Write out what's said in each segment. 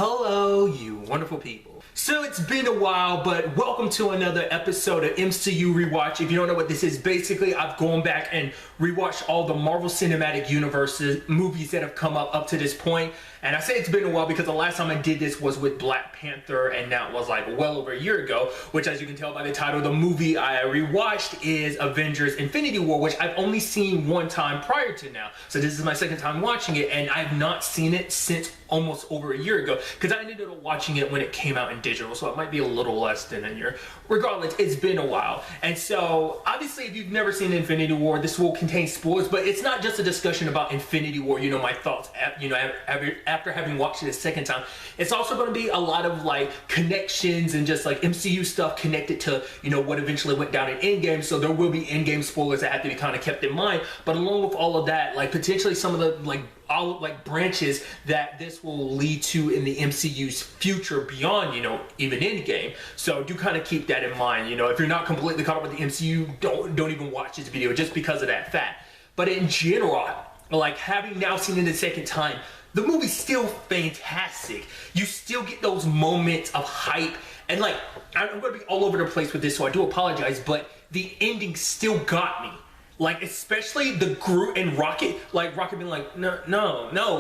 Hello, you wonderful people. So it's been a while, but welcome to another episode of MCU Rewatch. If you don't know what this is, basically I've gone back and rewatched all the Marvel Cinematic Universe movies that have come up to this point. And I say it's been a while because the last time I did this was with Black Panther, and that was like well over a year ago, which, as you can tell by the title, the movie I rewatched is Avengers Infinity War, which I've only seen one time prior to now. So this is my second time watching it, and I've not seen it since almost over a year ago because I ended up watching it when it came out in digital, so it might be a little less than a year. Regardless, it's been a while. And so obviously if you've never seen Infinity War, this will contain spoilers, but it's not just a discussion about Infinity War, you know, my thoughts, you know, after having watched it a second time. It's also going to be a lot of like connections and just like MCU stuff connected to, you know, what eventually went down in Endgame. So there will be Endgame spoilers that have to be kind of kept in mind. But along with all of that, like potentially some of the like branches that this will lead to in the MCU's future beyond, you know, even Endgame. So do kind of keep that in mind. You know, if you're not completely caught up with the MCU, don't even watch this video just because of that fact. But in general, like having now seen it a second time, the movie's still fantastic. You still get those moments of hype, and like I'm gonna be all over the place with this, so I do apologize, but the ending still got me. Like, especially the Groot and Rocket, like Rocket being like, no,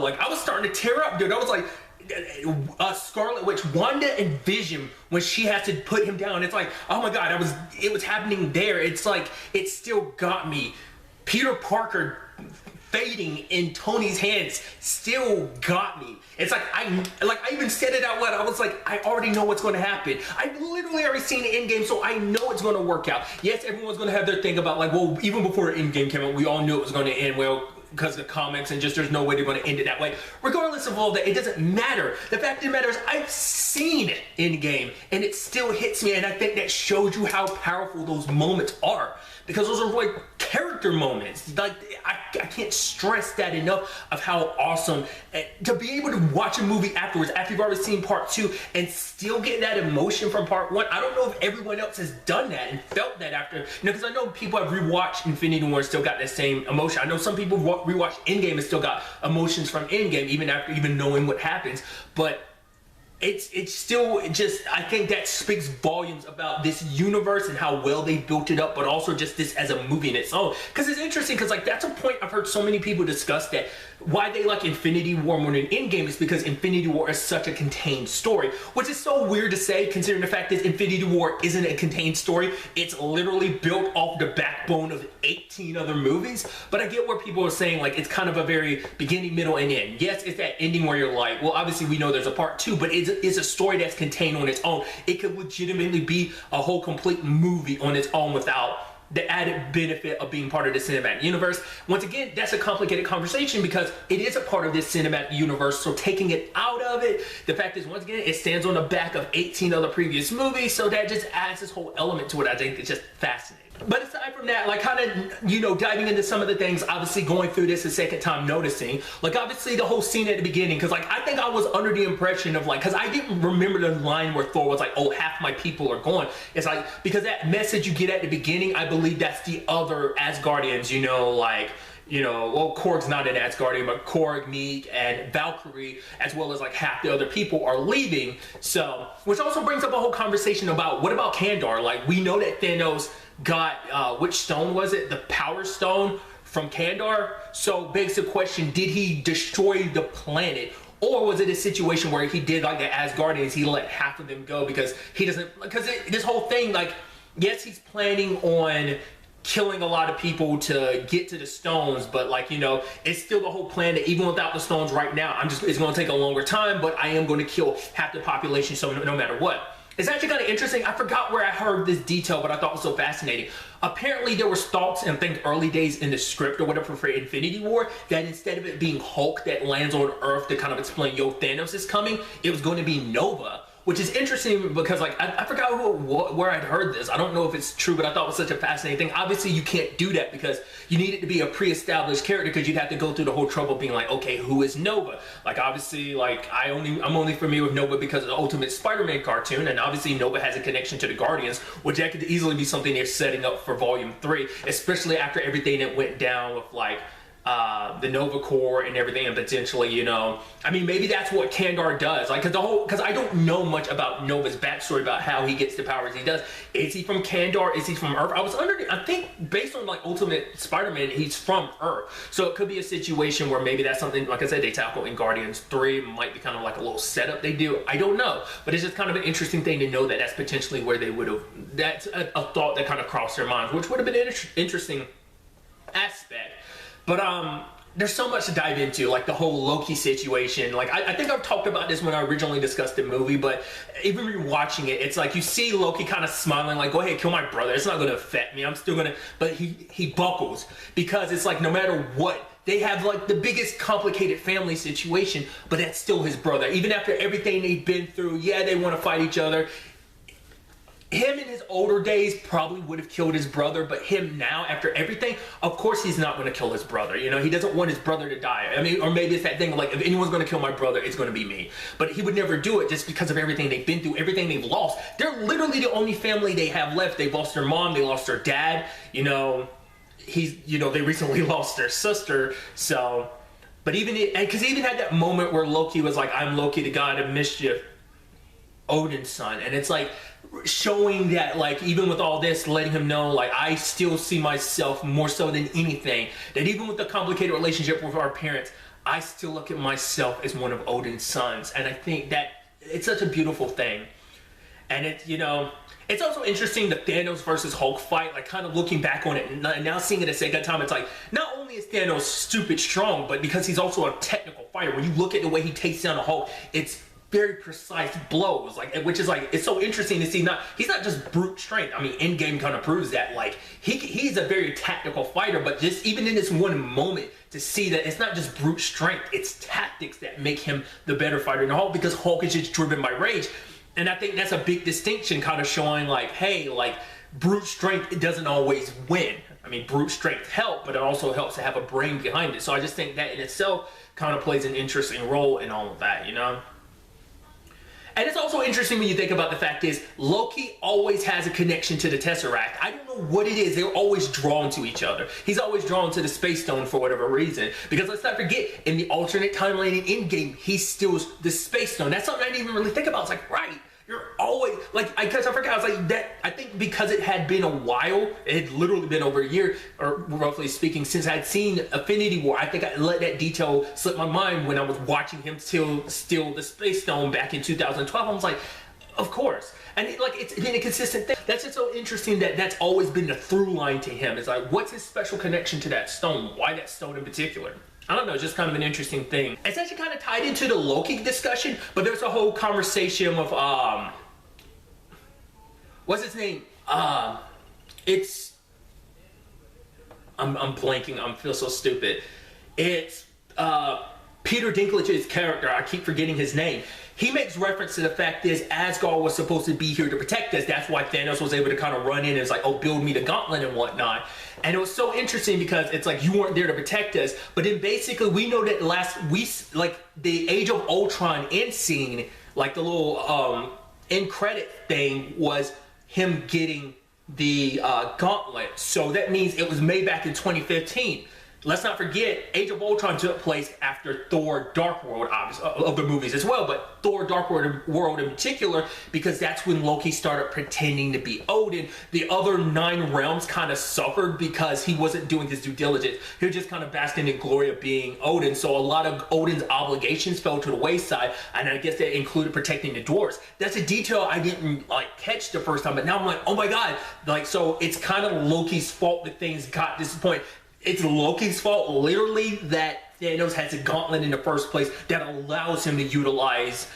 like I was starting to tear up, dude. I was like, Scarlet Witch, Wanda and Vision, when she has to put him down, it's like, oh my God, it was happening there. It's like, it still got me. Peter Parker fading in Tony's hands still got me. It's like I even said it out loud. I was like, I already know what's going to happen. I've literally already seen the Endgame, so I know it's going to work out. Yes, everyone's going to have their thing about like, well, even before Endgame came out, we all knew it was going to end well because of the comics, and just there's no way they're going to end it that way. Regardless of all that, it doesn't matter. The fact of the matter is I've seen Endgame and it still hits me, and I think that shows you how powerful those moments are, because those are like character moments. Like I can't stress that enough of how awesome to be able to watch a movie afterwards after you've already seen part two and still get that emotion from part one. I don't know if everyone else has done that and felt that after, you know, because I know people have rewatched Infinity War and still got that same emotion. I know some people rewatched Endgame and still got emotions from Endgame even after knowing what happens, but it's still just, I think that speaks volumes about this universe and how well they built it up, but also just this as a movie in its own. Because it's interesting, because like that's a point I've heard so many people discuss, that why they like Infinity War more than Endgame is because Infinity War is such a contained story, which is so weird to say considering the fact that Infinity War isn't a contained story. It's literally built off the backbone of 18 other movies. But I get where people are saying like it's kind of a very beginning, middle, and end. Yes, it's that ending where you're like, well, obviously we know there's a part two, but it's a story that's contained on its own. It could legitimately be a whole complete movie on its own without the added benefit of being part of the cinematic universe. Once again, that's a complicated conversation because it is a part of this cinematic universe, so taking it out of it, the fact is, once again, it stands on the back of 18 other previous movies, so that just adds this whole element to it. I think it's just fascinating. But aside from that, like kind of, you know, diving into some of the things, obviously going through this a second time, noticing, like obviously the whole scene at the beginning, because like I think I was under the impression of like, because I didn't remember the line where Thor was like, oh, half my people are gone. It's like, because that message you get at the beginning, I believe that's the other Asgardians, you know, like, you know, well, Korg's not an Asgardian, but Korg, Meek, and Valkyrie, as well as like half the other people are leaving. So, which also brings up a whole conversation about, what about Kandor? Like, we know that Thanos got, which stone was it? The Power Stone from Kandor. So begs the question, did he destroy the planet? Or was it a situation where he did like the Asgardians, he let half of them go because he doesn't, because this whole thing, like, yes, he's planning on killing a lot of people to get to the stones, but like, you know, it's still the whole plan that even without the stones right now, it's going to take a longer time, but I am going to kill half the population, so no matter what. It's actually kind of interesting. I forgot where I heard this detail, but I thought it was so fascinating. Apparently there was thoughts, and I think early days in the script or whatever for Infinity War, that instead of it being Hulk that lands on Earth to kind of explain, yo, Thanos is coming, it was going to be Nova. Which is interesting because like I forgot where I'd heard this. I don't know if it's true, but I thought it was such a fascinating thing. Obviously you can't do that because you need it to be a pre-established character, because you'd have to go through the whole trouble being like, okay, who is Nova? Like obviously, like I'm only familiar with Nova because of the Ultimate Spider-Man cartoon, and obviously Nova has a connection to the Guardians, which that could easily be something they're setting up for Volume 3, especially after everything that went down with like the Nova Corps and everything, and potentially, you know, I mean, maybe that's what Kandar does. Like, because I don't know much about Nova's backstory about how he gets the powers he does. Is he from Kandar? Is he from Earth? I think based on like Ultimate Spider-Man, he's from Earth. So it could be a situation where maybe that's something, like I said, they tackle in Guardians 3. Might be kind of like a little setup they do. I don't know, but it's just kind of an interesting thing to know that that's potentially where they would have. That's a thought that kind of crossed their minds, which would have been an interesting aspect. But there's so much to dive into, like the whole Loki situation. Like I think I've talked about this when I originally discussed the movie, but even rewatching it, it's like you see Loki kind of smiling, like, go ahead, kill my brother. It's not going to affect me. I'm still going to, but he buckles, because it's like no matter what, they have like the biggest complicated family situation, but that's still his brother. Even after everything they've been through, yeah, they want to fight each other. Him in his older days probably would have killed his brother, but him now, after everything, of course he's not going to kill his brother. You know, he doesn't want his brother to die. I mean, or maybe it's that thing of like, if anyone's going to kill my brother, it's going to be me. But he would never do it just because of everything they've been through, everything they've lost. They're literally the only family they have left. They've lost their mom, they lost their dad, you know, they recently lost their sister, so, but even, because he even had that moment where Loki was like, I'm Loki, the god of mischief, Odin's son, and it's like, showing that, like, even with all this, letting him know, like, I still see myself more so than anything, that even with the complicated relationship with our parents, I still look at myself as one of Odin's sons. And I think that it's such a beautiful thing. And it's, you know, it's also interesting, the Thanos versus Hulk fight, like kind of looking back on it and now seeing it a second time, it's like, not only is Thanos stupid strong, but because he's also a technical fighter. When you look at the way he takes down the Hulk, it's very precise blows, like, which is like, it's so interesting to see. He's not just brute strength. I mean, Endgame kind of proves that, like, he's a very tactical fighter, but just even in this one moment to see that it's not just brute strength, it's tactics that make him the better fighter in the Hulk, because Hulk is just driven by rage. And I think that's a big distinction, kind of showing like, hey, like, brute strength, it doesn't always win. I mean, brute strength helps, but it also helps to have a brain behind it. So I just think that in itself kind of plays an interesting role in all of that, you know? And it's also interesting when you think about the fact is, Loki always has a connection to the Tesseract. I don't know what it is, they're always drawn to each other. He's always drawn to the Space Stone for whatever reason. Because let's not forget, in the alternate timeline in Endgame, he steals the Space Stone. That's something I didn't even really think about. It's like, right, you're always, like, because I forgot, I was like, that, I think because it had been a while, it had literally been over a year, or roughly speaking, since I'd seen Infinity War, I think I let that detail slip my mind when I was watching him steal the Space Stone back in 2012. I was like, of course. And it's been a consistent thing. That's just so interesting that that's always been the through line to him. It's like, what's his special connection to that stone? Why that stone in particular? I don't know, it's just kind of an interesting thing. It's actually kind of tied into the Loki discussion, but there's a whole conversation with, what's his name? I'm blanking, I feel so stupid. It's, Peter Dinklage's character, I keep forgetting his name. He makes reference to the fact is Asgard was supposed to be here to protect us. That's why Thanos was able to kind of run in and it's like, oh, build me the gauntlet and whatnot. And it was so interesting because it's like, you weren't there to protect us. But then basically we know that like the Age of Ultron end scene, like the little end credit thing was him getting the gauntlet. So that means it was made back in 2015. Let's not forget, Age of Ultron took place after Thor Dark World, obviously, of the movies as well, but Thor Dark World in particular, because that's when Loki started pretending to be Odin. The other 9 realms kind of suffered because he wasn't doing his due diligence. He was just kind of basking in the glory of being Odin, so a lot of Odin's obligations fell to the wayside, and I guess that included protecting the dwarves. That's a detail I didn't like catch the first time, but now I'm like, oh my god, like, so it's kind of Loki's fault that things got to this point. It's Loki's fault, literally, that Thanos has a gauntlet in the first place that allows him to utilize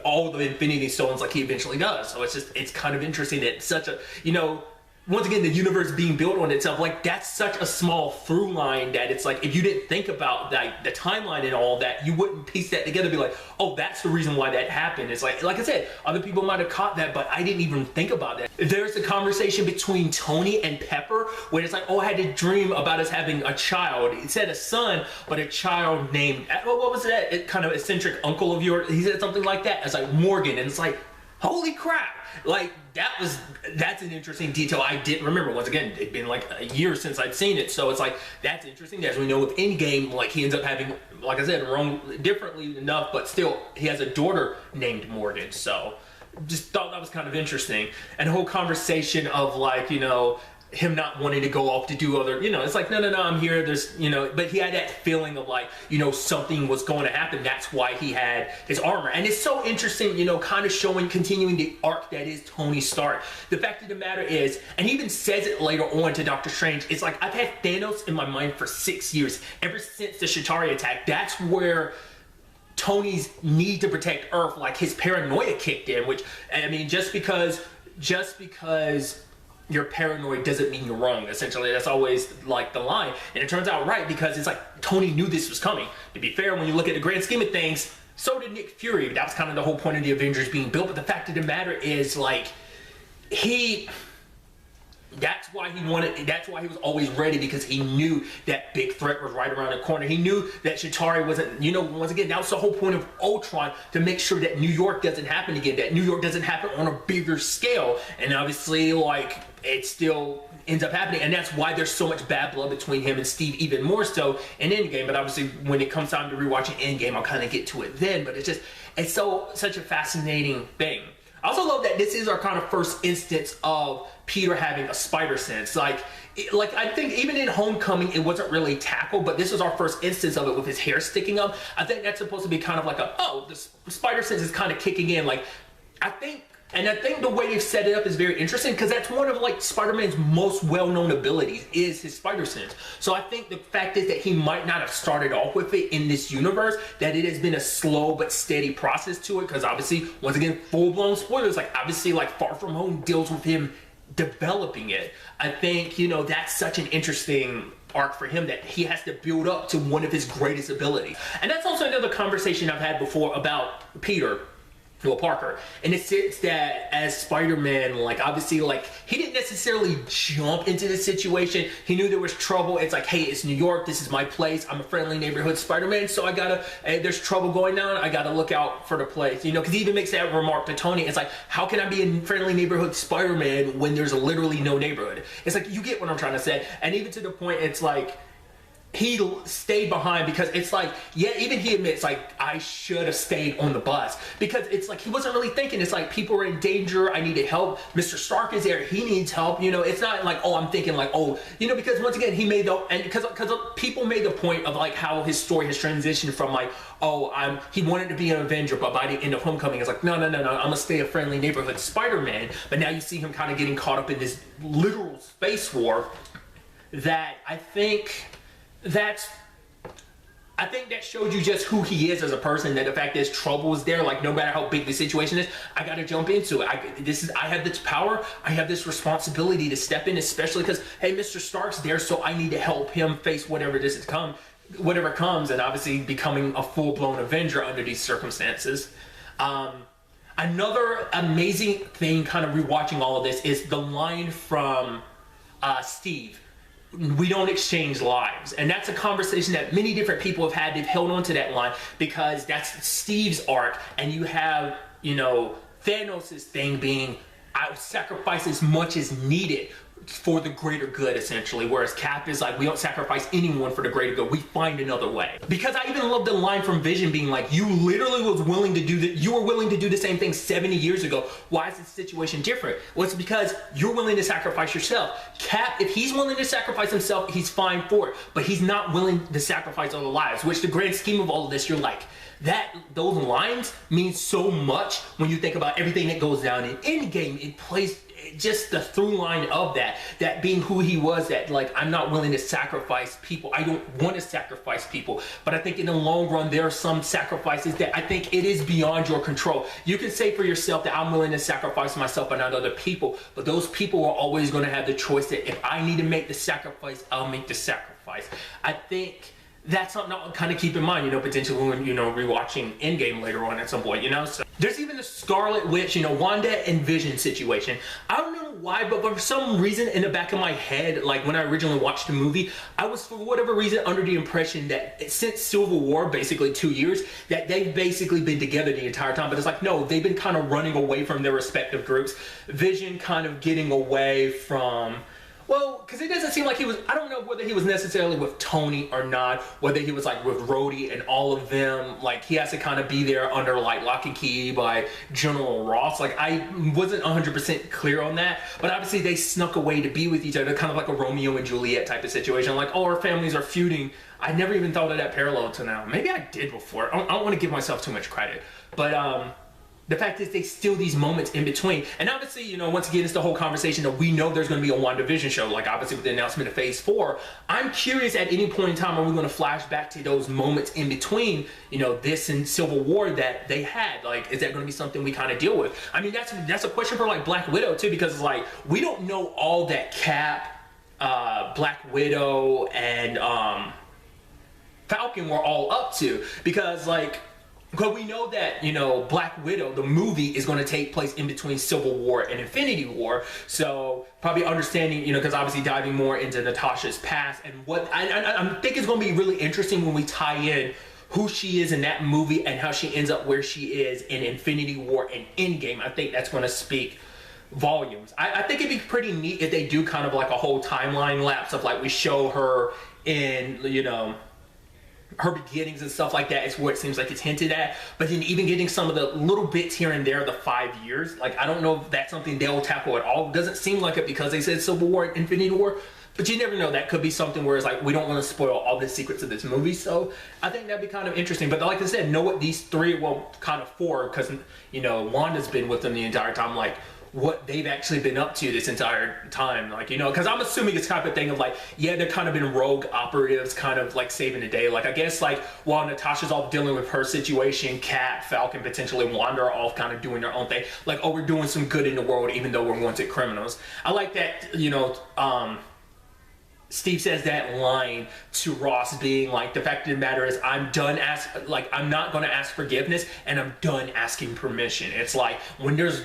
all the Infinity Stones like he eventually does. So it's kind of interesting that such a, you know, once again, the universe being built on itself, like, that's such a small through line that it's like, if you didn't think about like the timeline and all that, you wouldn't piece that together and be like, oh, that's the reason why that happened. It's like I said, other people might have caught that, but I didn't even think about that. There's a conversation between Tony and Pepper where it's like, oh, I had a dream about us having a child. It said a son, but a child named, what was that? Kind of eccentric uncle of yours. He said something like that. It's like Morgan, and it's like, Holy crap. Like, that's an interesting detail I didn't remember. Once again, it'd been like a year since I'd seen it, so it's like, that's interesting. As we know with Endgame, like, he ends up having, like I said, wrong differently enough, but still, he has a daughter named Morgan, so just thought that was kind of interesting. And the whole conversation of, like, you know, him not wanting to go off to do other, you know, it's like, no, I'm here, there's, you know, but he had that feeling of, like, you know, something was going to happen. That's why he had his armor. And it's so interesting, you know, kind of continuing the arc that is Tony Stark. The fact of the matter is, and he even says it later on to Doctor Strange, it's like, I've had Thanos in my mind for 6 years, ever since the Chitauri attack. That's where Tony's need to protect Earth, like, his paranoia kicked in, which, I mean, just because you're paranoid doesn't mean you're wrong. Essentially, that's always like the line. And it turns out right, because it's like Tony knew this was coming. To be fair, when you look at the grand scheme of things, so did Nick Fury. That was kind of the whole point of the Avengers being built. But the fact of the matter is, like, that's why he was always ready, because he knew that big threat was right around the corner. He knew that Chitauri wasn't, you know, once again, that was the whole point of Ultron, to make sure that New York doesn't happen again, that New York doesn't happen on a bigger scale. And obviously, like, it still ends up happening, and that's why there's so much bad blood between him and Steve, even more so in Endgame. But obviously, when it comes time to rewatching Endgame, I'll kind of get to it then. But it's such a fascinating thing. I also love that this is our kind of first instance of Peter having a spider sense. Like I think even in Homecoming, it wasn't really tackled, but this was our first instance of it with his hair sticking up. I think that's supposed to be kind of like the spider sense is kind of kicking in. Like, I think the way they've set it up is very interesting, because that's one of, like, Spider-Man's most well-known abilities is his spider sense. So I think the fact is that he might not have started off with it in this universe, that it has been a slow but steady process to it, because obviously, once again, full-blown spoilers, like, obviously, like, Far From Home deals with him developing it. I think, you know, that's such an interesting arc for him, that he has to build up to one of his greatest abilities. And that's also another conversation I've had before about Peter Parker, and it's that as Spider-Man, like, obviously, like, he didn't necessarily jump into the situation. He knew there was trouble. It's like, hey, it's New York, this is my place, I'm a friendly neighborhood Spider-Man, so I gotta, there's trouble going on, I gotta look out for the place, you know, because he even makes that remark to Tony. It's like, how can I be a friendly neighborhood Spider-Man when there's literally no neighborhood? It's like, you get what I'm trying to say. And even to the point, it's like, he stayed behind, because it's like, yeah, even he admits, like, I should have stayed on the bus, because it's like, he wasn't really thinking. It's like, people are in danger, I needed help, Mr. Stark is there, he needs help, you know. It's not like, oh, I'm thinking like, oh, you know, because once again, he made because people made the point of, like, how his story has transitioned from, like, oh, he wanted to be an Avenger, but by the end of Homecoming, it's like, no, I'm gonna stay a friendly neighborhood Spider-Man. But now you see him kind of getting caught up in this literal space war that I think that showed you just who he is as a person, that the fact is trouble is there, like, no matter how big the situation is, I gotta jump into it. I have this power, I have this responsibility to step in, especially because, hey, Mr. Stark's there, so I need to help him face whatever comes, and obviously becoming a full-blown Avenger under these circumstances. Another amazing thing kind of rewatching all of this is the line from Steve, "We don't exchange lives." And that's a conversation that many different people have had. They've held on to that line because that's Steve's arc. And you have, you know, Thanos' thing being, I would sacrifice as much as needed for the greater good, essentially. Whereas Cap is like, we don't sacrifice anyone for the greater good. We find another way. Because I even love the line from Vision being like, you literally was willing to do that. You were willing to do the same thing 70 years ago. Why is the situation different? Well, it's because you're willing to sacrifice yourself. Cap, if he's willing to sacrifice himself, he's fine for it. But he's not willing to sacrifice other lives, which the grand scheme of all of this, you're like, those lines mean so much when you think about everything that goes down in Endgame. It plays just the through line of that being who he was, that like, I'm not willing to sacrifice people. I don't want to sacrifice people. But I think in the long run, there are some sacrifices that I think it is beyond your control. You can say for yourself that I'm willing to sacrifice myself and not other people, but those people are always going to have the choice that if I need to make the sacrifice, I'll make the sacrifice. I think that's something I'll kind of keep in mind, potentially when, rewatching Endgame later on at some point, So there's even the Scarlet Witch, Wanda and Vision situation. I don't know why, but for some reason in the back of my head, like when I originally watched the movie, I was for whatever reason under the impression that since Civil War, basically 2 years, that they've basically been together the entire time. But it's like, no, they've been kind of running away from their respective groups. Vision kind of getting away from... Well, because it doesn't seem like he was, I don't know whether he was necessarily with Tony or not, whether he was like with Rhodey and all of them. Like he has to kind of be there under like lock and key by General Ross. Like I wasn't 100% clear on that, but obviously they snuck away to be with each other, kind of like a Romeo and Juliet type of situation. Like, oh, our families are feuding. I never even thought of that parallel to now. Maybe I did before. I don't want to give myself too much credit, but the fact is they still these moments in between. And obviously, once again, it's the whole conversation that we know there's going to be a WandaVision show, like obviously with the announcement of Phase 4. I'm curious at any point in time, are we going to flash back to those moments in between, this and Civil War that they had? Like, is that going to be something we kind of deal with? I mean, that's a question for like Black Widow too, because it's like, we don't know all that Cap, Black Widow, and Falcon were all up to, because like, because we know that, Black Widow, the movie, is going to take place in between Civil War and Infinity War. So probably understanding, because obviously diving more into Natasha's past and what I think it's going to be really interesting when we tie in who she is in that movie and how she ends up where she is in Infinity War and Endgame. I think that's going to speak volumes. I think it'd be pretty neat if they do kind of like a whole timeline lapse of like we show her in, her beginnings and stuff like that is what it seems like it's hinted at. But then even getting some of the little bits here and there, the 5 years, like I don't know if that's something they'll tackle at all. It doesn't seem like it because they said Civil War and Infinity War, but you never know. That could be something where it's like we don't want to spoil all the secrets of this movie. So I think that'd be kind of interesting. But like I said, know what these three, well, kind of four, because Wanda's been with them the entire time, like what they've actually been up to this entire time, like, because I'm assuming it's kind of a thing of like, yeah, they're kind of been rogue operatives, kind of like saving the day. Like, I guess like while Natasha's off dealing with her situation, Cat, Falcon, potentially Wanda are all kind of doing their own thing. Like, oh, we're doing some good in the world, even though we're wanted criminals. I like that, Steve says that line to Ross being like, the fact of the matter is I'm done I'm not going to ask forgiveness and I'm done asking permission. It's like when there's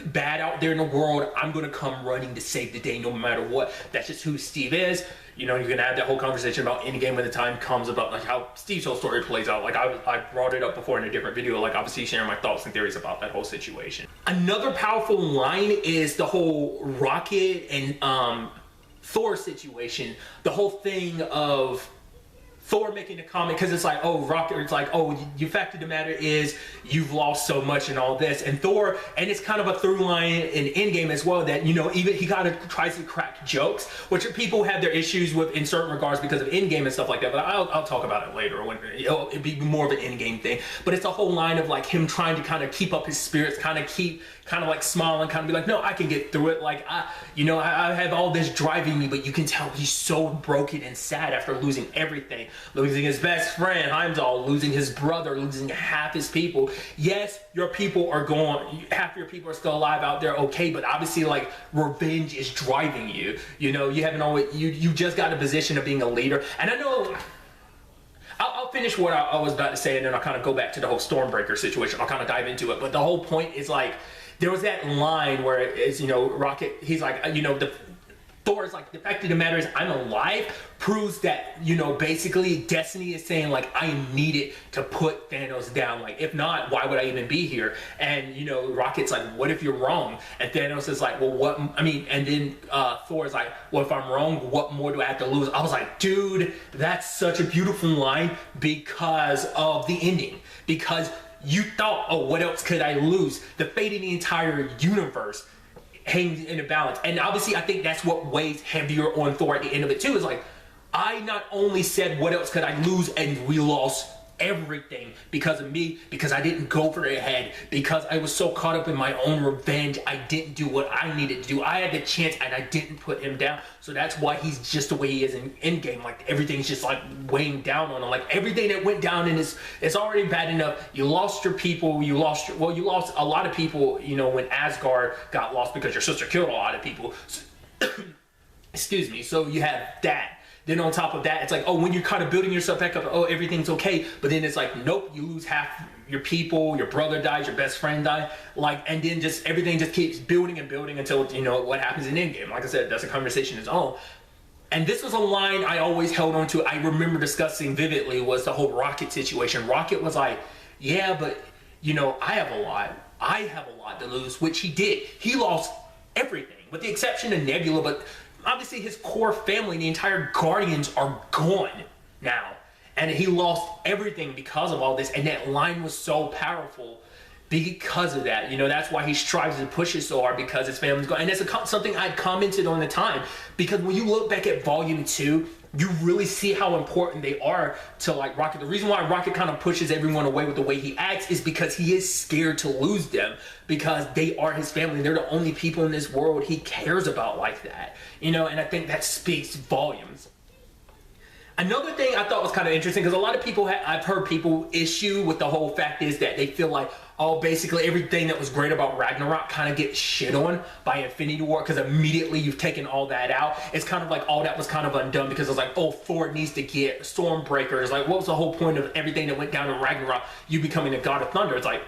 bad out there in the world, I'm going to come running to save the day no matter what. That's just who Steve is. You're going to have that whole conversation about Endgame when the time comes, about like how Steve's whole story plays out. Like I brought it up before in a different video, like obviously sharing my thoughts and theories about that whole situation. Another powerful line is the whole Rocket and Thor situation, the whole thing of Thor making a comment, because it's like, oh, Rocket, it's like, oh, the fact of the matter is you've lost so much and all this. And Thor, and it's kind of a through line in Endgame as well, that, even he kind of tries to crack jokes, which people have their issues with in certain regards because of Endgame and stuff like that. But I'll talk about it later when it'd be more of an Endgame thing. But it's a whole line of like him trying to kind of keep up his spirits, kind of like smile and kind of be like, no, I can get through it. Like, I have all this driving me, but you can tell he's so broken and sad after losing everything. Losing his best friend, Heimdall, losing his brother, losing half his people. Yes, your people are gone. Half your people are still alive out there, okay, but obviously, like, revenge is driving you. You haven't always, you just got a position of being a leader. And I know, I'll finish what I was about to say, and then I'll kind of go back to the whole Stormbreaker situation. I'll kind of dive into it. But the whole point is, like, there was that line where it's, Rocket, he's like, Thor is like, the fact of the matter is I'm alive proves that, basically Destiny is saying like, I needed to put Thanos down. Like, if not, why would I even be here? And, Rocket's like, what if you're wrong? And Thanos is like, well, and then Thor is like, well, if I'm wrong, what more do I have to lose? I was like, dude, that's such a beautiful line because of the ending. Because you thought, oh, what else could I lose? The fate of the entire universe hangs in a balance. And obviously I think that's what weighs heavier on Thor at the end of it too, is like, I not only said what else could I lose, and we lost everything because of me, because I didn't go for the head, because I was so caught up in my own revenge, I didn't do what I needed to do. I had the chance and I didn't put him down. So that's why he's just the way he is in Endgame. Like, everything's just like weighing down on him. Like, everything that went down in this, it's already bad enough. You lost your people, you lost a lot of people, when Asgard got lost because your sister killed a lot of people. So, excuse me. So you have that. Then on top of that, it's like, oh, when you're kind of building yourself back up, oh, everything's okay. But then it's like, nope, you lose half your people, your brother dies, your best friend dies, like, and then just everything just keeps building and building until, you know, what happens in Endgame. Like I said, that's a conversation its own. And this was a line I always held on to. I remember discussing vividly was the whole Rocket situation. Rocket was like, yeah, but, you know, I have a lot to lose, which he did. He lost everything, with the exception of Nebula, but obviously his core family, the entire Guardians, are gone now. And he lost everything because of all this, and that line was so powerful because of that. You know, that's why he strives to push it so hard, because his family's gone. And that's something I'd commented on the time, because when you look back at Volume 2, you really see how important they are to, like, Rocket. The reason why Rocket kind of pushes everyone away with the way he acts is because he is scared to lose them, because they are his family. They're the only people in this world he cares about like that, you know, and I think that speaks volumes. Another thing I thought was kind of interesting, because a lot of people, I've heard people issue with the whole fact is that they feel like, oh, basically everything that was great about Ragnarok kind of gets shit on by Infinity War, because immediately you've taken all that out. It's kind of like all that was kind of undone, because it's like, oh, Thor needs to get Stormbreaker. It's like, what was the whole point of everything that went down in Ragnarok? You becoming a god of thunder. It's like,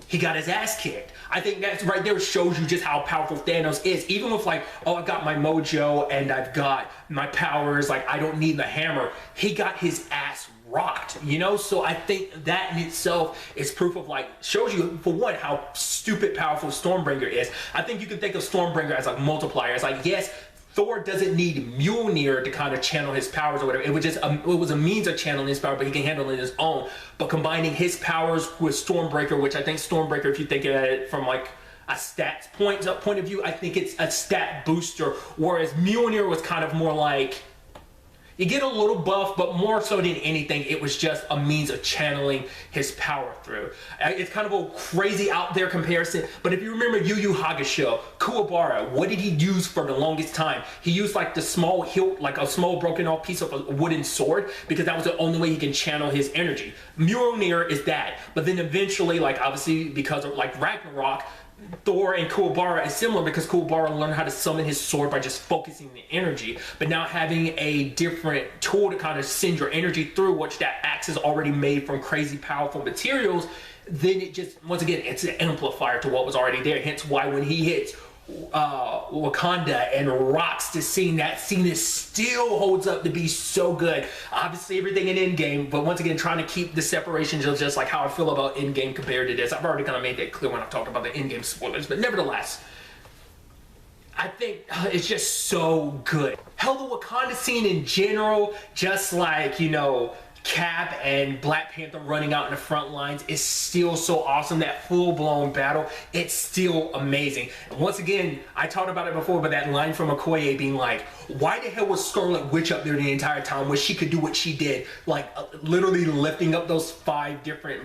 he got his ass kicked. I think that's right there shows you just how powerful Thanos is. Even with like, oh, I've got my mojo and I've got my powers, like I don't need the hammer. He got his ass rocked, you know? So I think that in itself is proof of, like, shows you, for one, how stupid powerful Stormbreaker is. I think you can think of Stormbreaker as like multiplier. It's like, yes, Thor doesn't need Mjolnir to kind of channel his powers or whatever. It was just it was a means of channeling his power, but he can handle it on his own. But combining his powers with Stormbreaker, which I think Stormbreaker, if you think at it from like a stats point of view, I think it's a stat booster. Whereas Mjolnir was kind of more like, you get a little buff, but more so than anything, it was just a means of channeling his power through. It's kind of a crazy out there comparison, but if you remember Yu Yu Hakusho, Kuwabara, what did he use for the longest time? He used like the small hilt, like a small broken off piece of a wooden sword, because that was the only way he can channel his energy. Mjolnir is that, but then eventually, like obviously because of like Ragnarok, Thor and Kuwabara is similar, because Kuwabara learned how to summon his sword by just focusing the energy, but now having a different tool to kind of send your energy through, which that axe is already made from crazy powerful materials, then it just, once again, it's an amplifier to what was already there. Hence why when he hits Wakanda and rocks the scene, that scene is still holds up to be so good. Obviously everything in Endgame, but once again trying to keep the separations of just like how I feel about Endgame compared to this. I've already kind of made that clear when I've talked about the Endgame spoilers, but nevertheless, I think it's just so good. Hell, the Wakanda scene in general, just like, you know, Cap and Black Panther running out in the front lines is still so awesome. That full-blown battle, it's still amazing. And once again, I talked about it before, but that line from Okoye being like, why the hell was Scarlet Witch up there the entire time when she could do what she did? Like literally lifting up those 5 different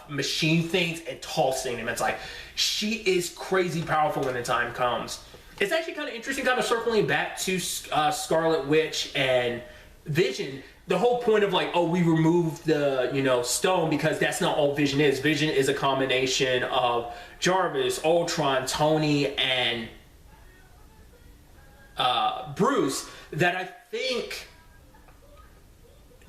machine things and tossing them. It's like, she is crazy powerful when the time comes. It's actually kind of interesting, kind of circling back to Scarlet Witch and Vision. The whole point of like, oh, we removed the, you know, stone, because that's not all Vision is. Vision is a combination of Jarvis, Ultron, Tony, and Bruce, that I think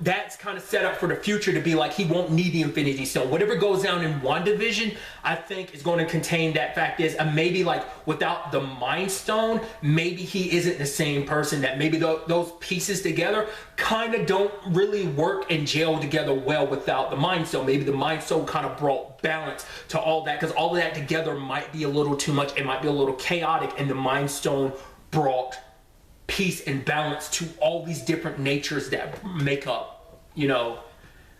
that's kind of set up for the future to be like, he won't need the Infinity Stone. Whatever goes down in WandaVision, I think is going to contain that fact is, and maybe like without the Mind Stone, maybe he isn't the same person. That maybe those pieces together kind of don't really work and gel together well without the Mind Stone. Maybe the Mind Stone kind of brought balance to all that, because all of that together might be a little too much. It might be a little chaotic, and the Mind Stone brought peace and balance to all these different natures that make up, you know,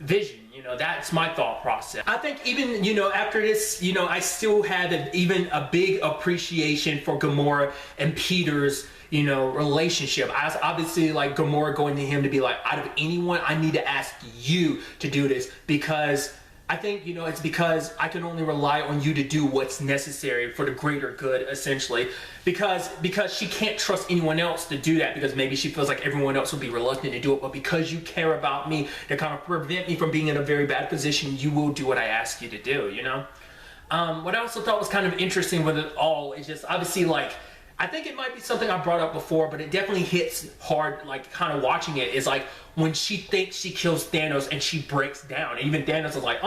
Vision. You know, that's my thought process. I think even, you know, after this, you know, I still had even a big appreciation for Gamora and Peter's, you know, relationship. I was obviously like Gamora going to him to be like, out of anyone, I need to ask you to do this, because I think, you know, it's because I can only rely on you to do what's necessary for the greater good, essentially. Because she can't trust anyone else to do that, because maybe she feels like everyone else will be reluctant to do it. But because you care about me to kind of prevent me from being in a very bad position, you will do what I ask you to do, you know? What I also thought was kind of interesting with it all is just obviously like, I think it might be something I brought up before, but it definitely hits hard, like, kind of watching it, is like when she thinks she kills Thanos and she breaks down. And even Thanos is like,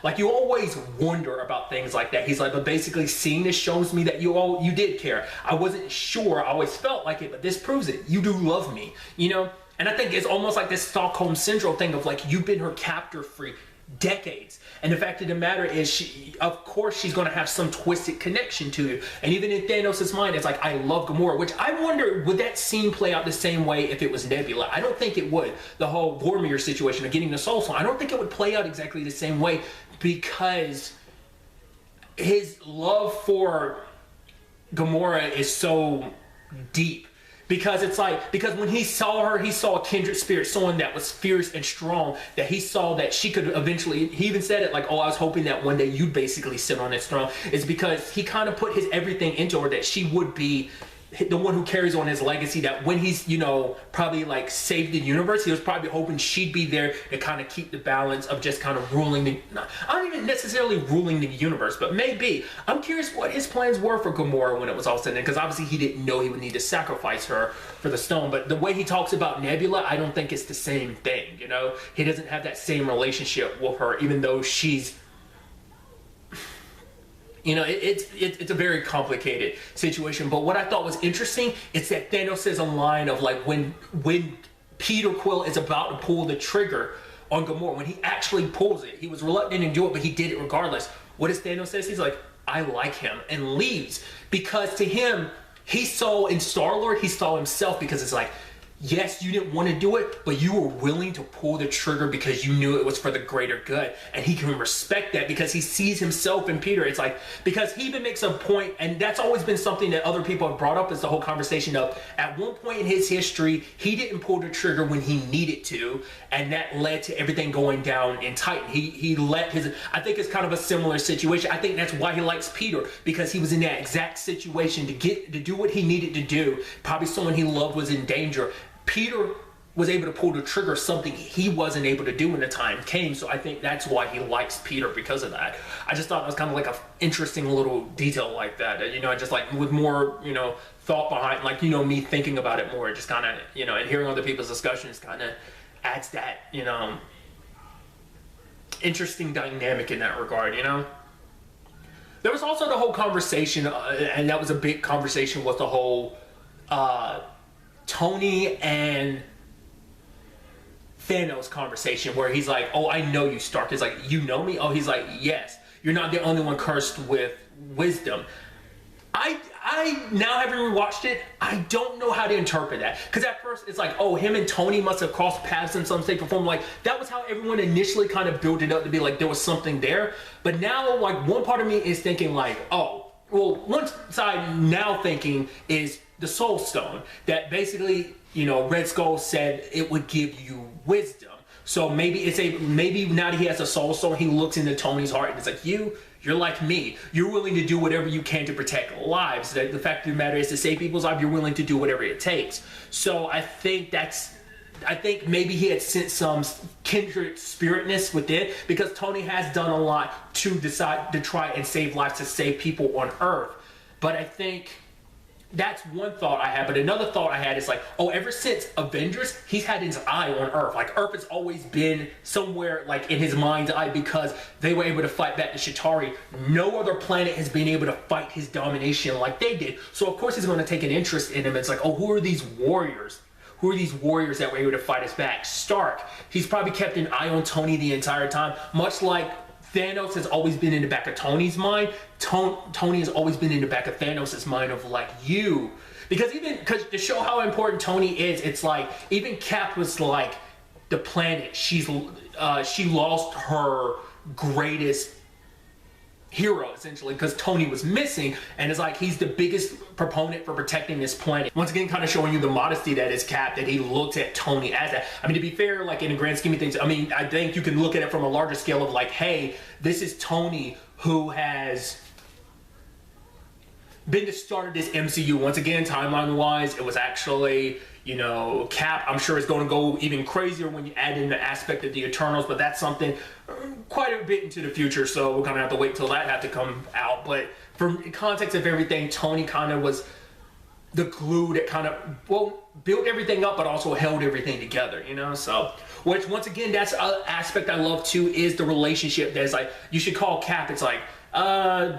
like, you always wonder about things like that. He's like, but basically seeing this shows me that you did care. I wasn't sure, I always felt like it, but this proves it. You do love me, you know? And I think it's almost like this Stockholm Syndrome thing of like, you've been her captor for decades. And the fact of the matter is, of course she's going to have some twisted connection to you. And even in Thanos' mind, it's like, I love Gamora, which I wonder, would that scene play out the same way if it was Nebula? I don't think it would. The whole Vormir situation of getting the Soul Stone, I don't think it would play out exactly the same way, because his love for Gamora is so deep. Because it's like, because when he saw her, he saw a kindred spirit, someone that was fierce and strong, that he saw that she could eventually, he even said it like, oh, I was hoping that one day you'd basically sit on this throne. It's because he kind of put his everything into her, that she would be the one who carries on his legacy, that when he's, you know, probably like saved the universe, he was probably hoping she'd be there to kind of keep the balance of just kind of ruling the, I don't even necessarily ruling the universe, but maybe. I'm curious what his plans were for Gamora when it was all said and done, because obviously he didn't know he would need to sacrifice her for the stone, but the way he talks about Nebula, I don't think it's the same thing, you know? He doesn't have that same relationship with her, even though she's, you know, it's a very complicated situation. But what I thought was interesting is that Thanos says a line of like, when Peter Quill is about to pull the trigger on Gamora, when he actually pulls it, he was reluctant to do it, but he did it regardless. What does Thanos say? He's like, I like him, and leaves. Because to him, he saw in Star-Lord, he saw himself, because it's like, yes, you didn't want to do it, but you were willing to pull the trigger because you knew it was for the greater good. And he can respect that because he sees himself in Peter. It's like, because he even makes a point, and that's always been something that other people have brought up, is the whole conversation of, at one point in his history, he didn't pull the trigger when he needed to, and that led to everything going down in Titan. He let his, I think it's kind of a similar situation. I think that's why he likes Peter, because he was in that exact situation to do what he needed to do. Probably someone he loved was in danger. Peter was able to pull the trigger, something he wasn't able to do when the time came. So I think that's why he likes Peter, because of that. I just thought it was kind of like an interesting little detail like that. You know, just like with more, you know, thought behind, like, you know, me thinking about it more, just kind of, you know, and hearing other people's discussions kind of adds that, you know, interesting dynamic in that regard, you know. There was also the whole conversation, and that was a big conversation, with the whole Tony and Thanos conversation, where he's like, oh, I know you, Stark. He's like, you know me? Oh, he's like, yes. You're not the only one cursed with wisdom. I now, having rewatched it, I don't know how to interpret that. Because at first, it's like, oh, him and Tony must have crossed paths in some shape or form. Like, that was how everyone initially kind of built it up, to be like, there was something there. But now, like, one part of me is thinking like, oh, well, one side now thinking is the Soul Stone, that basically, you know, Red Skull said it would give you wisdom. So maybe maybe now that he has a Soul Stone, he looks into Tony's heart and it's like, you're like me. You're willing to do whatever you can to protect lives. The fact of the matter is, to save people's lives, you're willing to do whatever it takes. So I think maybe he had sent some kindred spiritness within, because Tony has done a lot to decide to try and save lives, to save people on Earth. But I think that's one thought I had. But another thought I had is like, oh, ever since Avengers, he's had his eye on Earth. Like, Earth has always been somewhere like in his mind's eye, because they were able to fight back the Chitauri. No other planet has been able to fight his domination like they did. So of course he's going to take an interest in him. It's like, oh, who are these warriors? Who are these warriors that were able to fight us back? Stark. He's probably kept an eye on Tony the entire time, much like Thanos has always been in the back of Tony's mind. Tony has always been in the back of Thanos' mind of like, you. Because to show how important Tony is, it's like, even Cap was like, the planet, she lost her greatest hero, essentially, because Tony was missing, and it's like, he's the biggest proponent for protecting this planet. Once again, kind of showing you the modesty that is Cap, that he looks at Tony as that. I mean, to be fair, like, in the grand scheme of things, I mean, I think you can look at it from a larger scale of like, hey, this is Tony who has been the start of this MCU. Once again, timeline-wise, it was actually, you know, Cap, I'm sure, is going to go even crazier when you add in the aspect of the Eternals, but that's something quite a bit into the future, so we're going to have to wait till that have to come out. But for context of everything, Tony kind of was the glue that kind of, well, built everything up, but also held everything together, you know? So, which once again, that's an aspect I love too, is the relationship that's like, you should call Cap. It's like,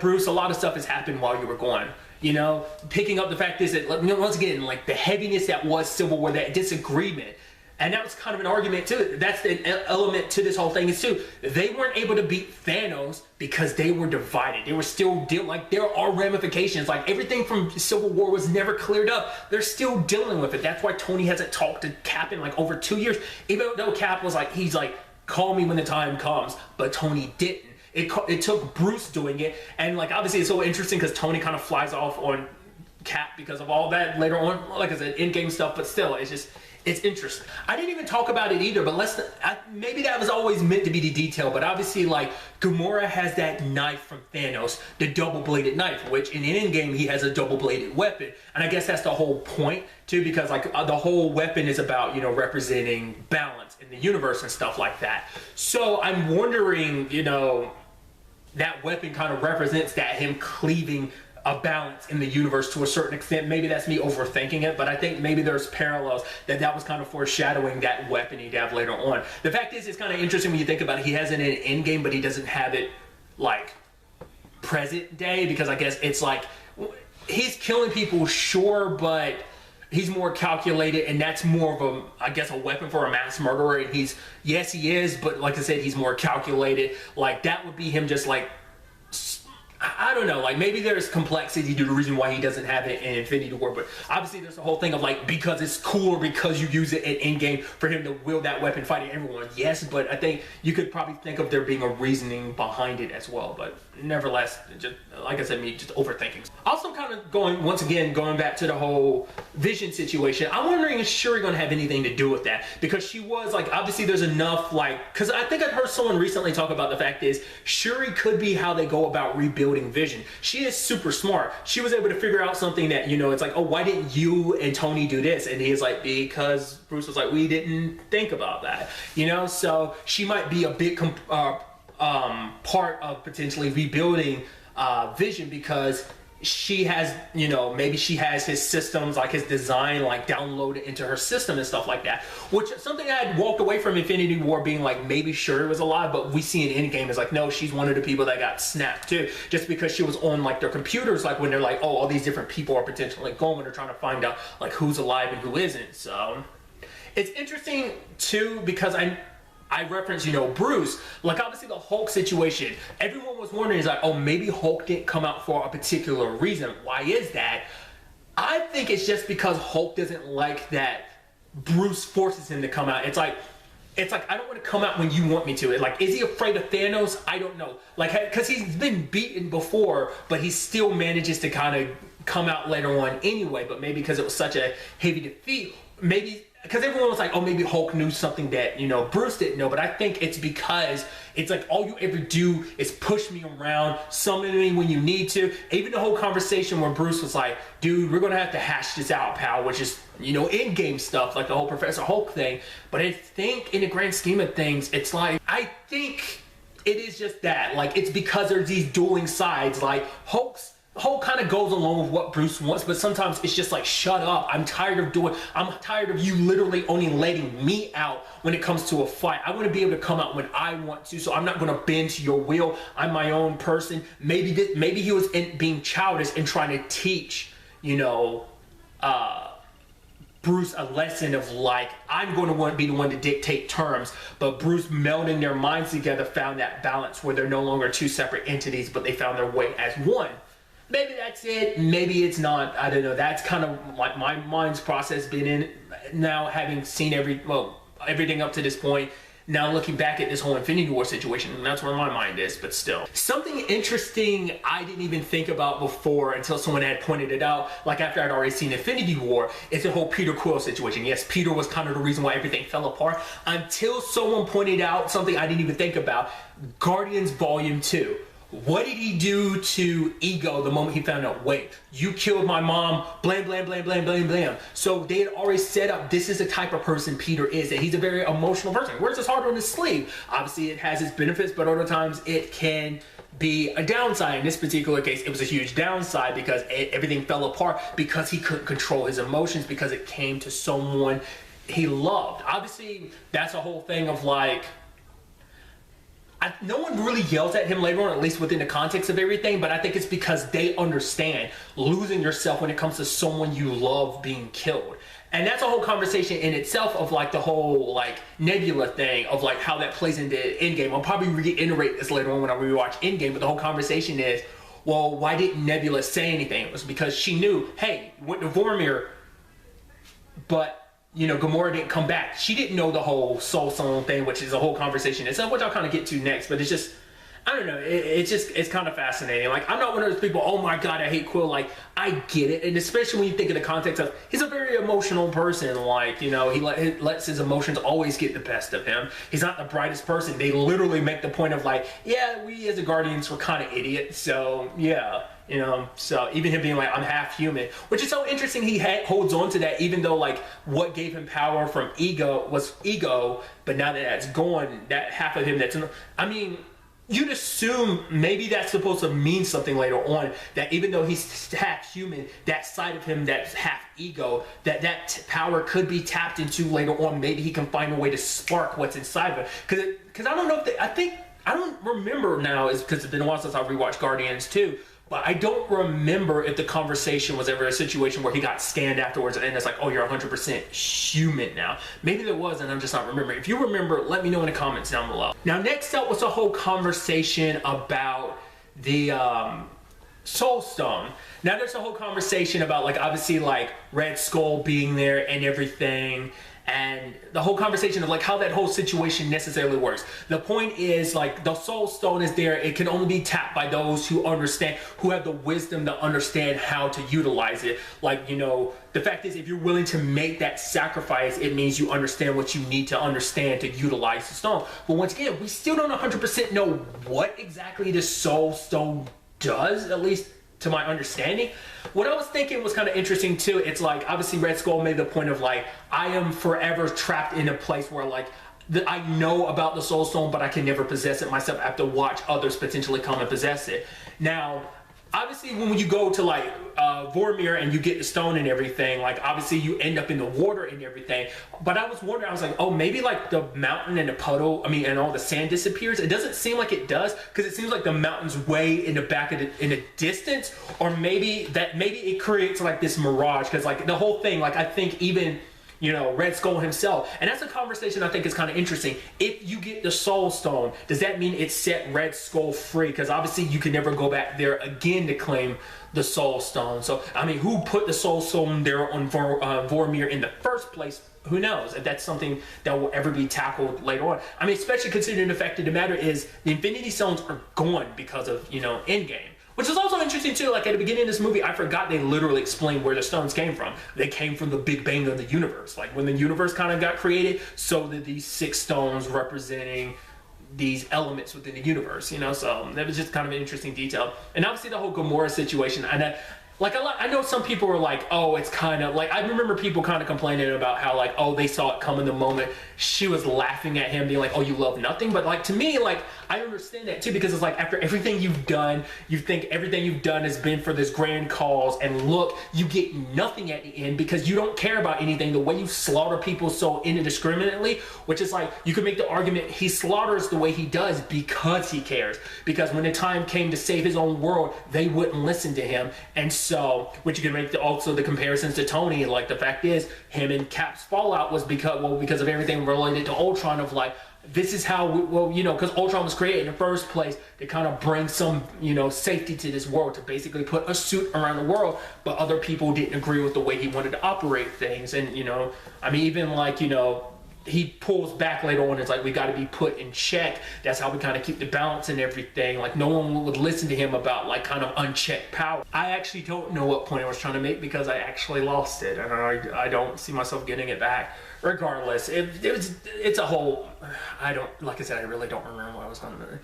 Bruce, a lot of stuff has happened while you were gone. You know, picking up the fact is that, you know, once again, like the heaviness that was Civil War, that disagreement. And that was kind of an argument too. That's the element to this whole thing is too. They weren't able to beat Thanos because they were divided. They were still dealing, like there are ramifications. Like everything from Civil War was never cleared up. They're still dealing with it. That's why Tony hasn't talked to Cap in like over 2 years. Even though Cap was like, he's like, call me when the time comes. But Tony didn't. It took Bruce doing it. And like obviously it's so interesting because Tony kind of flies off on Cap because of all that later on. Like I said, in-game stuff. But still, it's just... it's interesting. I didn't even talk about it either, but maybe that was always meant to be the detail, but obviously like Gamora has that knife from Thanos, the double-bladed knife, which in Endgame he has a double-bladed weapon. And I guess that's the whole point too, because like the whole weapon is about, you know, representing balance in the universe and stuff like that. So I'm wondering, you know, that weapon kind of represents that, him cleaving a balance in the universe to a certain extent. Maybe that's me overthinking it, but I think maybe there's parallels that was kind of foreshadowing that weapon he'd have later on. The fact is, it's kind of interesting when you think about it. He has it in Endgame, but he doesn't have it like present day, because I guess it's like he's killing people, sure, but he's more calculated, and that's more of a, I guess, a weapon for a mass murderer. And yes, he is, but like I said, he's more calculated. Like that would be him just like, I don't know, like maybe there's complexity to the reason why he doesn't have it in Infinity War, but obviously there's the whole thing of like, because it's cool or because you use it in Endgame for him to wield that weapon fighting everyone. Yes, but I think you could probably think of there being a reasoning behind it as well, but nevertheless, just like I said, me just overthinking. Also kind of going back to the whole Vision situation, I'm wondering is Shuri going to have anything to do with that? Because she was like, obviously there's enough like, because I think I've heard someone recently talk about the fact is Shuri could be how they go about rebuilding Vision. She is super smart. She was able to figure out something that, you know, it's like, oh, why didn't you and Tony do this? And he's like, because Bruce was like, we didn't think about that, you know? So she might be a big part of potentially rebuilding Vision, because she has, you know, maybe she has his systems, like his design, like downloaded into her system and stuff like that. Which something I had walked away from Infinity War being like, maybe Shuri was alive, but we see in Endgame is like, no, she's one of the people that got snapped too, just because she was on like their computers, like when they're like, oh, all these different people are potentially going, they're trying to find out like who's alive and who isn't. So it's interesting too, because I reference, you know, Bruce, like obviously the Hulk situation, everyone was wondering, is like, oh, maybe Hulk didn't come out for a particular reason. Why is that? I think it's just because Hulk doesn't like that Bruce forces him to come out. It's like, I don't want to come out when you want me to. Like, is he afraid of Thanos? I don't know. Like, because he's been beaten before, but he still manages to kind of come out later on anyway, but maybe because it was such a heavy defeat, maybe because everyone was like, oh, maybe Hulk knew something that, you know, Bruce didn't know. But I think it's because it's like all you ever do is push me around, summon me when you need to. Even the whole conversation where Bruce was like, dude, we're going to have to hash this out, pal, which is, you know, in-game stuff, like the whole Professor Hulk thing. But I think in the grand scheme of things, it's like, I think it is just that. Like, it's because there's these dueling sides. Like, Hulk kind of goes along with what Bruce wants, but sometimes it's just like, shut up. I'm tired of you literally only letting me out when it comes to a fight. I want to be able to come out when I want to, so I'm not going to bend to your will. I'm my own person. Maybe he was being childish and trying to teach, you know, Bruce a lesson of like, I'm going to want to be the one to dictate terms, but Bruce melding their minds together found that balance where they're no longer two separate entities, but they found their way as one. Maybe that's it, maybe it's not, I don't know. That's kind of like my mind's process been in now, having seen everything up to this point. Now looking back at this whole Infinity War situation, and that's where my mind is, but still. Something interesting I didn't even think about before until someone had pointed it out, like after I'd already seen Infinity War, is the whole Peter Quill situation. Yes, Peter was kind of the reason why everything fell apart, until someone pointed out something I didn't even think about. Guardians Volume 2. what did he do to Ego the moment he found out, wait, you killed my mom, blam, blam, blam, blam, blam, blam. So they had already set up, this is the type of person Peter is, that he's a very emotional person. Wears his heart on his sleeve. Obviously it has its benefits, but other times it can be a downside. In this particular case, it was a huge downside because everything fell apart because he couldn't control his emotions because it came to someone he loved. Obviously, that's a whole thing of like, no one really yells at him later on, at least within the context of everything, but I think it's because they understand losing yourself when it comes to someone you love being killed. And that's a whole conversation in itself of like the whole like Nebula thing of like how that plays into Endgame. I'll probably reiterate this later on when I rewatch Endgame, but the whole conversation is, well, why didn't Nebula say anything? It was because she knew, hey, went to Vormir, but you know, Gamora didn't come back. She didn't know the whole Soul Stone thing, which is a whole conversation itself, which I'll kind of get to next. But it's just, I don't know, it's kind of fascinating. Like, I'm not one of those people, oh my God, I hate Quill. Like, I get it. And especially when you think of the context of, he's a very emotional person. Like, you know, he lets his emotions always get the best of him. He's not the brightest person. They literally make the point of like, yeah, we as the Guardians were kind of idiots. So, yeah. You know, so even him being like, I'm half human, which is so interesting. He holds on to that, even though like what gave him power from Ego was Ego, but now that that's gone, that half of him that's, I mean, you'd assume maybe that's supposed to mean something later on, that even though he's half human, that side of him that's half ego, that power could be tapped into later on. Maybe he can find a way to spark what's inside of it. Because I don't know if I don't remember now, is because it's been a while since I've rewatched Guardians 2. But I don't remember if the conversation was ever a situation where he got scanned afterwards and it's like, oh, you're 100% human now. Maybe there was, and I'm just not remembering. If you remember, let me know in the comments down below. Now, next up was a whole conversation about the Soul Stone. Now, there's a whole conversation about, like, obviously, like, Red Skull being there and everything. And the whole conversation of like how that whole situation necessarily works. The point is like the Soul Stone is there. It can only be tapped by those who understand, who have the wisdom to understand how to utilize it. Like, you know, the fact is if you're willing to make that sacrifice, it means you understand what you need to understand to utilize the stone. But once again, we still don't 100% know what exactly the Soul Stone does, at least to my understanding. What I was thinking was kind of interesting too. It's like, obviously Red Skull made the point of like, I am forever trapped in a place where like, I know about the Soul Stone, but I can never possess it myself. I have to watch others potentially come and possess it. Now, obviously when you go to like Vormir and you get the stone and everything, like obviously you end up in the water and everything. But I was wondering, I was like, oh, maybe like the mountain and the puddle, I mean, and all the sand disappears. It doesn't seem like it does, because it seems like the mountain's way in the back of in the distance, or maybe it creates like this mirage, because like the whole thing, like I think even, you know, Red Skull himself. And that's a conversation I think is kind of interesting. If you get the Soul Stone, does that mean it set Red Skull free? Because obviously you can never go back there again to claim the Soul Stone. So, I mean, who put the Soul Stone there on Vormir in the first place? Who knows if that's something that will ever be tackled later on. I mean, especially considering the fact of the matter is the Infinity Stones are gone because of, you know, Endgame. Which is also interesting too, like at the beginning of this movie, I forgot they literally explained where the stones came from. They came from the Big Bang of the universe. Like when the universe kind of got created, so did these 6 stones representing these elements within the universe, you know? So that was just kind of an interesting detail. And obviously the whole Gamora situation, and like I know some people were like, oh, it's kind of like, I remember people kind of complaining about how like, oh, they saw it coming the moment she was laughing at him, being like, oh, you love nothing. But like to me, like I understand that too, because it's like after everything you've done, you think everything you've done has been for this grand cause, and look, you get nothing at the end because you don't care about anything. The way you slaughter people so indiscriminately, which is like, you could make the argument he slaughters the way he does because he cares. Because when the time came to save his own world, they wouldn't listen to him. And so, which you can make also the comparisons to Tony, like the fact is, him and Cap's fallout was because of everything related to Ultron, of like, this is how because Ultron was created in the first place to kind of bring some, you know, safety to this world, to basically put a suit around the world, but other people didn't agree with the way he wanted to operate things. And, you know, I mean, even like, you know, he pulls back later on. It's like, we got to be put in check. That's how we kind of keep the balance and everything. Like no one would listen to him about like kind of unchecked power. I actually don't know what point I was trying to make, because I actually lost it, and I don't see myself getting it back. Regardless, it's a whole, like I said, I really don't remember what I was going to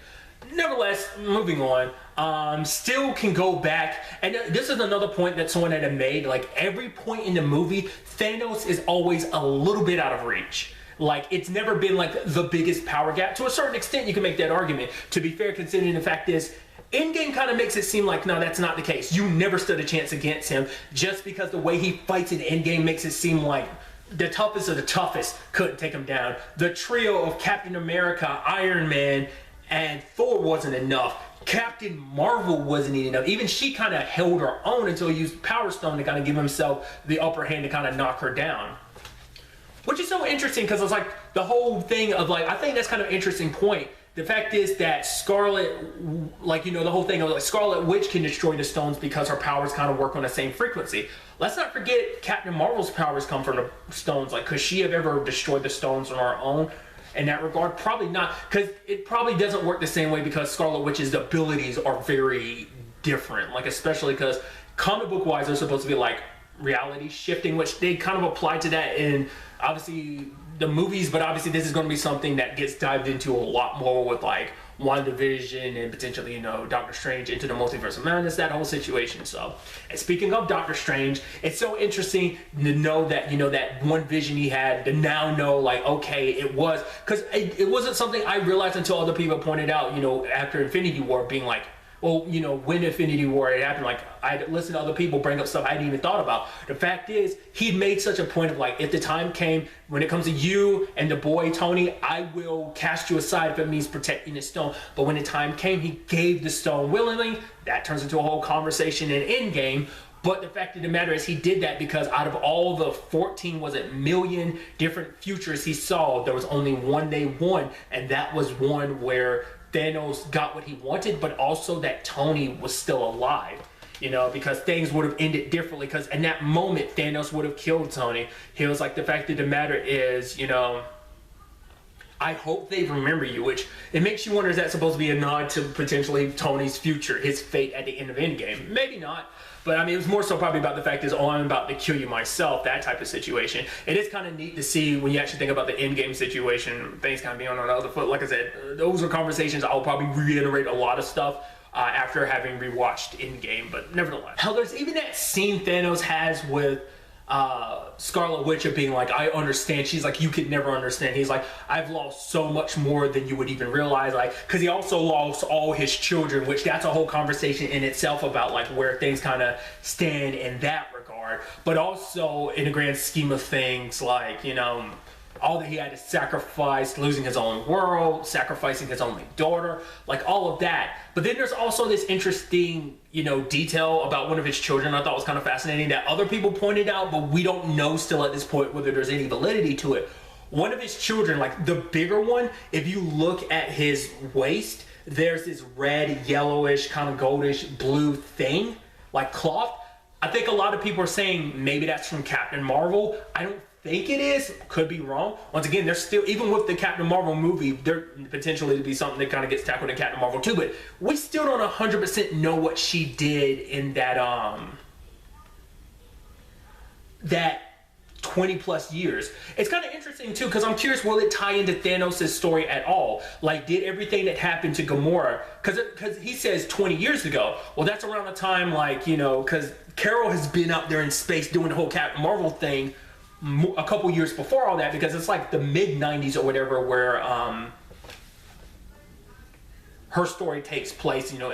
Nevertheless, moving on, still can go back, and this is another point that someone had made, like every point in the movie, Thanos is always a little bit out of reach. Like, it's never been like the biggest power gap. To a certain extent, you can make that argument. To be fair, considering the fact is, Endgame kind of makes it seem like, no, that's not the case. You never stood a chance against him, just because the way he fights in Endgame makes it seem like the toughest of the toughest couldn't take him down. The trio of Captain America, Iron Man, and Thor wasn't enough. Captain Marvel wasn't enough. Even she kind of held her own until he used Power Stone to kind of give himself the upper hand to kind of knock her down. Which is so interesting, because it's like the whole thing of like, I think that's kind of an interesting point. The fact is that Scarlet, like, you know, the whole thing of like Scarlet Witch can destroy the stones because her powers kind of work on the same frequency. Let's not forget Captain Marvel's powers come from the stones. Like, could she have ever destroyed the stones on her own? In that regard, probably not, because it probably doesn't work the same way, because Scarlet Witch's abilities are very different. Like, especially because comic book wise, they're supposed to be like reality shifting, which they kind of apply to that in obviously the movies, but obviously this is going to be something that gets dived into a lot more with like WandaVision and potentially, you know, Doctor Strange into the Multiverse of Madness, that whole situation. So, and speaking of Doctor Strange, it's so interesting to know that, you know, that one vision he had, to now know like, okay, it was, because it wasn't something I realized until other people pointed out, you know, after Infinity War, being like, well, you know, when Infinity War it happened, like, I listened to other people bring up stuff I hadn't even thought about. The fact is, he made such a point of like, if the time came, when it comes to you and the boy Tony, I will cast you aside if it means protecting the stone. But when the time came, he gave the stone willingly. That turns into a whole conversation in Endgame. But the fact of the matter is, he did that because out of all the 14, was it million different futures he saw, there was only one they won, and that was one where Thanos got what he wanted, but also that Tony was still alive. You know, because things would have ended differently, because in that moment, Thanos would have killed Tony. He was like, the fact of the matter is, you know, I hope they remember you, which it makes you wonder, is that supposed to be a nod to potentially Tony's future, his fate at the end of Endgame? Maybe not. But I mean, it was more so probably about the fact is, oh, I'm about to kill you myself, that type of situation. It is kind of neat to see when you actually think about the Endgame situation, things kind of being on another foot. Like I said, those are conversations I'll probably reiterate a lot of stuff after having rewatched Endgame, but nevertheless. Hell, there's even that scene Thanos has with Scarlet Witch of being like, I understand. She's like, you could never understand. He's like, I've lost so much more than you would even realize. Like, because he also lost all his children, which that's a whole conversation in itself about like where things kind of stand in that regard. But also in the grand scheme of things, like, you know, all that he had to sacrifice, losing his own world, sacrificing his only daughter, like all of that. But then there's also this interesting, you know, detail about one of his children I thought was kind of fascinating that other people pointed out, but we don't know still at this point whether there's any validity to it. One of his children, like the bigger one, if you look at his waist, there's this red, yellowish, kind of goldish blue thing, like cloth. I think a lot of people are saying maybe that's from Captain Marvel. I don't think it is, could be wrong. Once again, there's still, even with the Captain Marvel movie, there potentially to be something that kind of gets tackled in Captain Marvel too, but we still don't 100% know what she did in that that 20 plus years. It's kind of interesting too, because I'm curious, will it tie into Thanos' story at all? Like, did everything that happened to Gamora, because he says 20 years ago, well, that's around the time, like, you know, because Carol has been up there in space doing the whole Captain Marvel thing a couple years before all that, because it's like the mid 90s or whatever where her story takes place, you know,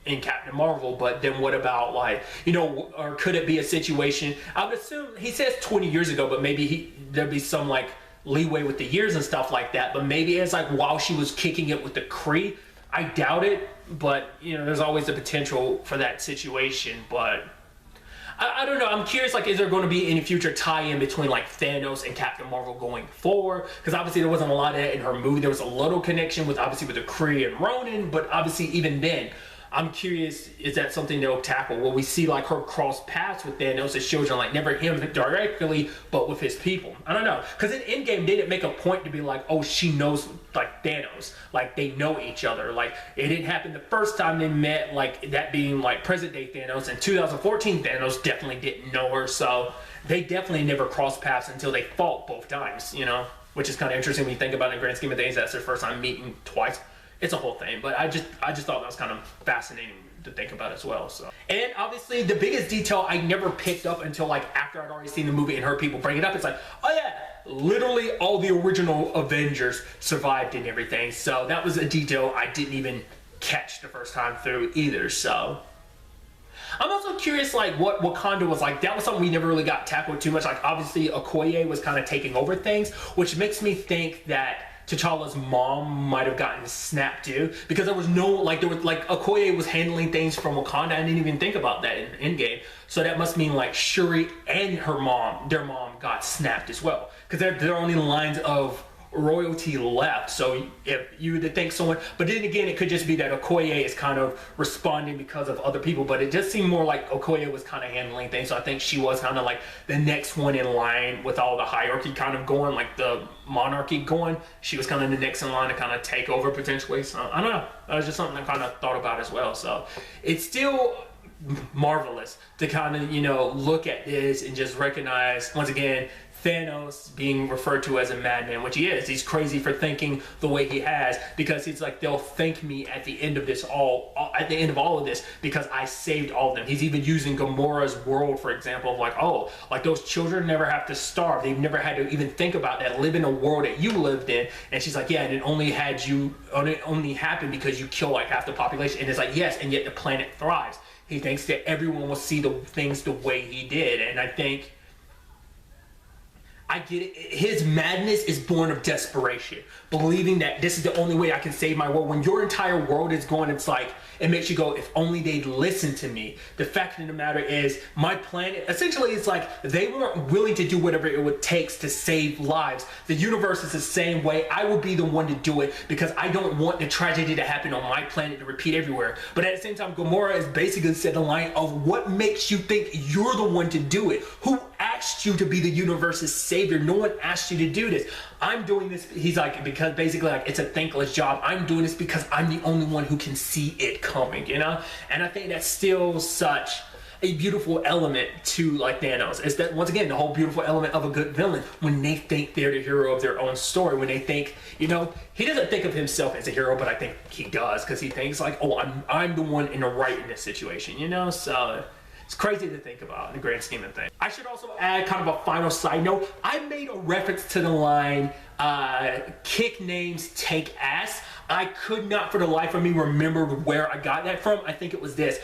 in Captain Marvel. But then what about, like, you know, or could it be a situation, I would assume he says 20 years ago, but maybe there'd be some like leeway with the years and stuff like that, but maybe it's like while she was kicking it with the Kree. I doubt it, but you know, there's always the potential for that situation. But I don't know. I'm curious, like, is there going to be any future tie-in between, like, Thanos and Captain Marvel going forward? Because obviously there wasn't a lot of that in her movie. There was a little connection with, obviously, with the Kree and Ronan, but obviously even then, I'm curious, is that something they'll tackle? Will we see, like, her cross paths with Thanos' children, like, never him directly, but with his people? I don't know. Because in Endgame, they didn't make a point to be like, oh, she knows, like, Thanos. Like, they know each other. Like, it didn't happen the first time they met, like, that being, like, present-day Thanos. And 2014 Thanos definitely didn't know her, so they definitely never crossed paths until they fought both times, you know? Which is kind of interesting when you think about it in the grand scheme of things. That's their first time meeting twice. it's a whole thing. But I just thought that was kind of fascinating to think about as well. So, and obviously the biggest detail I never picked up until like after I'd already seen the movie and heard people bring it up. It's like, oh yeah, literally all the original Avengers survived and everything. So that was a detail I didn't even catch the first time through either. So I'm also curious, like, what Wakanda was like. That was something we never really got tackled too much. Like, obviously, Okoye was kind of taking over things, which makes me think that T'Challa's mom might have gotten snapped too, because there was no, like, Okoye was handling things from Wakanda. I didn't even think about that in Endgame. So that must mean, like, Shuri and her mom, their mom, got snapped as well, because they're only lines of royalty left. So if you would think someone, but then again, it could just be that Okoye is kind of responding because of other people, but it just seemed more like Okoye was kind of handling things. So I think she was kind of like the next one in line with all the hierarchy kind of going, like the monarchy going. She was kind of the next in line to kind of take over potentially. So I don't know, that was just something I kind of thought about as well. So it's still marvelous to kind of, you know, look at this and just recognize once again Thanos being referred to as a madman, which he is. He's crazy for thinking the way he has, because he's like, they'll thank me at the end of this at the end of all of this, because I saved all of them. He's even using Gamora's world, for example, of like, oh, like those children never have to starve. They've never had to even think about that, live in a world that you lived in. And she's like, yeah, and it only happened because you kill like half the population. And it's like, yes, and yet the planet thrives. He thinks that everyone will see the things the way he did. And I think I get it. His madness is born of desperation, believing that this is the only way I can save my world. When your entire world is gone, it's like, it makes you go, if only they'd listen to me. The fact of the matter is, my planet, essentially it's like, they weren't willing to do whatever it would take to save lives. The universe is the same way. I will be the one to do it, because I don't want the tragedy to happen on my planet to repeat everywhere. But at the same time, Gamora has basically said the line of, what makes you think you're the one to do it? Who asked you to be the universe's savior? No one asked you to do this. I'm doing this, he's like, because basically like it's a thankless job. I'm doing this because I'm the only one who can see it coming, you know? And I think that's still such a beautiful element to like Thanos. It's that, once again, the whole beautiful element of a good villain, when they think they're the hero of their own story, when they think, you know, he doesn't think of himself as a hero, but I think he does, because he thinks like, oh, I'm the one in the right in this situation, you know? So it's crazy to think about in the grand scheme of things. I should also add kind of a final side note. I made a reference to the line, kick names, take ass. I could not for the life of me remember where I got that from. I think it was this.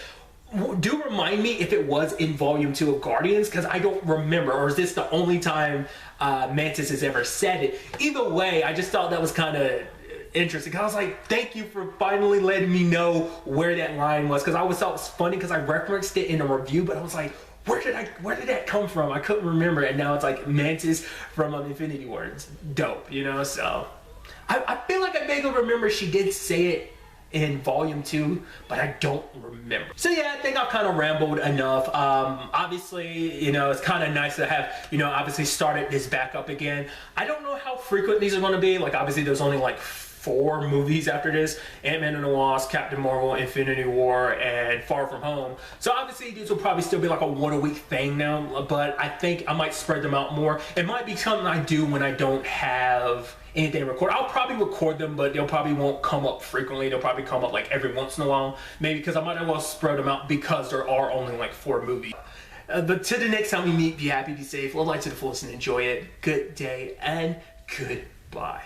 Do remind me if it was in volume 2 of Guardians, because I don't remember, or is this the only time Mantis has ever said it? Either way, I just thought that was kind of interesting. I was like, thank you for finally letting me know where that line was, because I always thought it was funny because I referenced it in a review, but I was like, where did that come from? I couldn't remember, and now it's like Mantis from Infinity War. It's dope, you know? So I feel like I vaguely remember she did say it in volume 2, but I don't remember. So yeah, I think I've kind of rambled enough. Obviously, you know, it's kind of nice to have, you know, obviously started this back up again. I don't know how frequent these are going to be. Like, obviously there's only like 4 movies after this: Ant-Man and the Wasp, Captain Marvel, Infinity War, and Far From Home. So obviously these will probably still be like a 1-a-week thing now, but I think I might spread them out more. It might be something I do when I don't have anything to record. I'll probably record them, but they'll probably won't come up frequently. They'll probably come up like every once in a while, maybe, because I might as well spread them out, because there are only like 4 movies. But to the next time we meet, be happy, be safe, live life to the fullest, and enjoy it. Good day and goodbye.